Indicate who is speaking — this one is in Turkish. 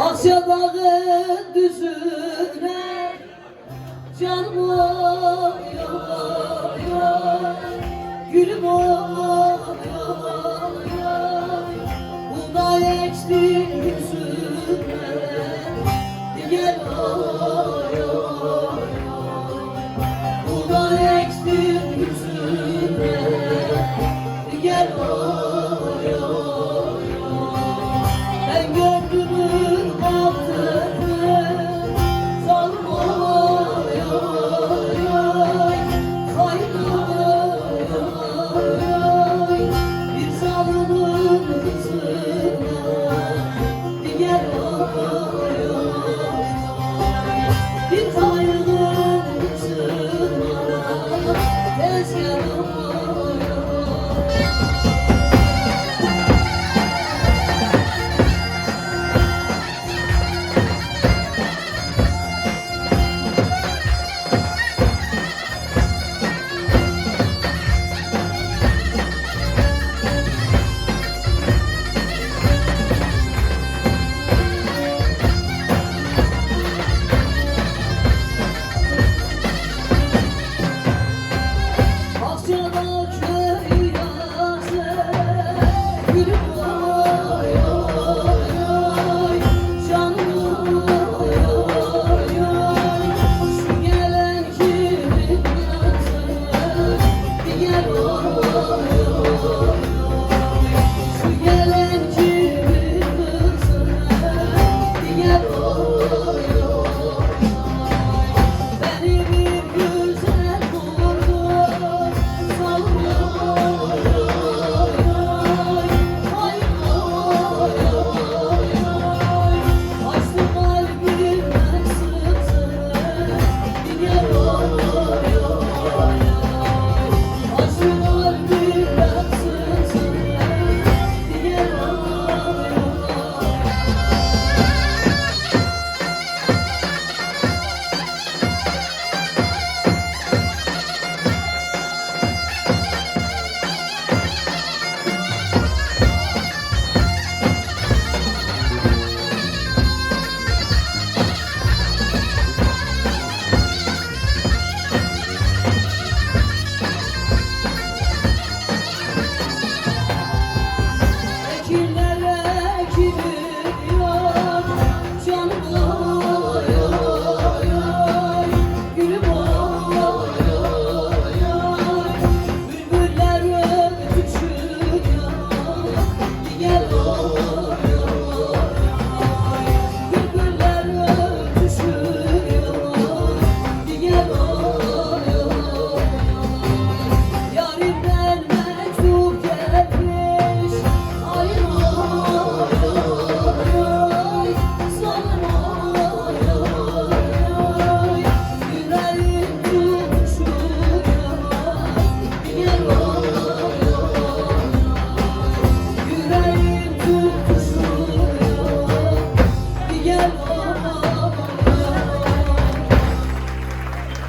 Speaker 1: Asya dağı düzüne canım oy oy oy, gülüm oy oy oy, buğday ektim yüzüne gel oy oy oy, buğday ektim yüzüne gel oy oy oy. Ben gördüğümün altını zalim oy oy oy, hain oy oy oy, bir zalimin kızına gel oy oy oy, bir hainin kızına tez gel oy oy. Gel oy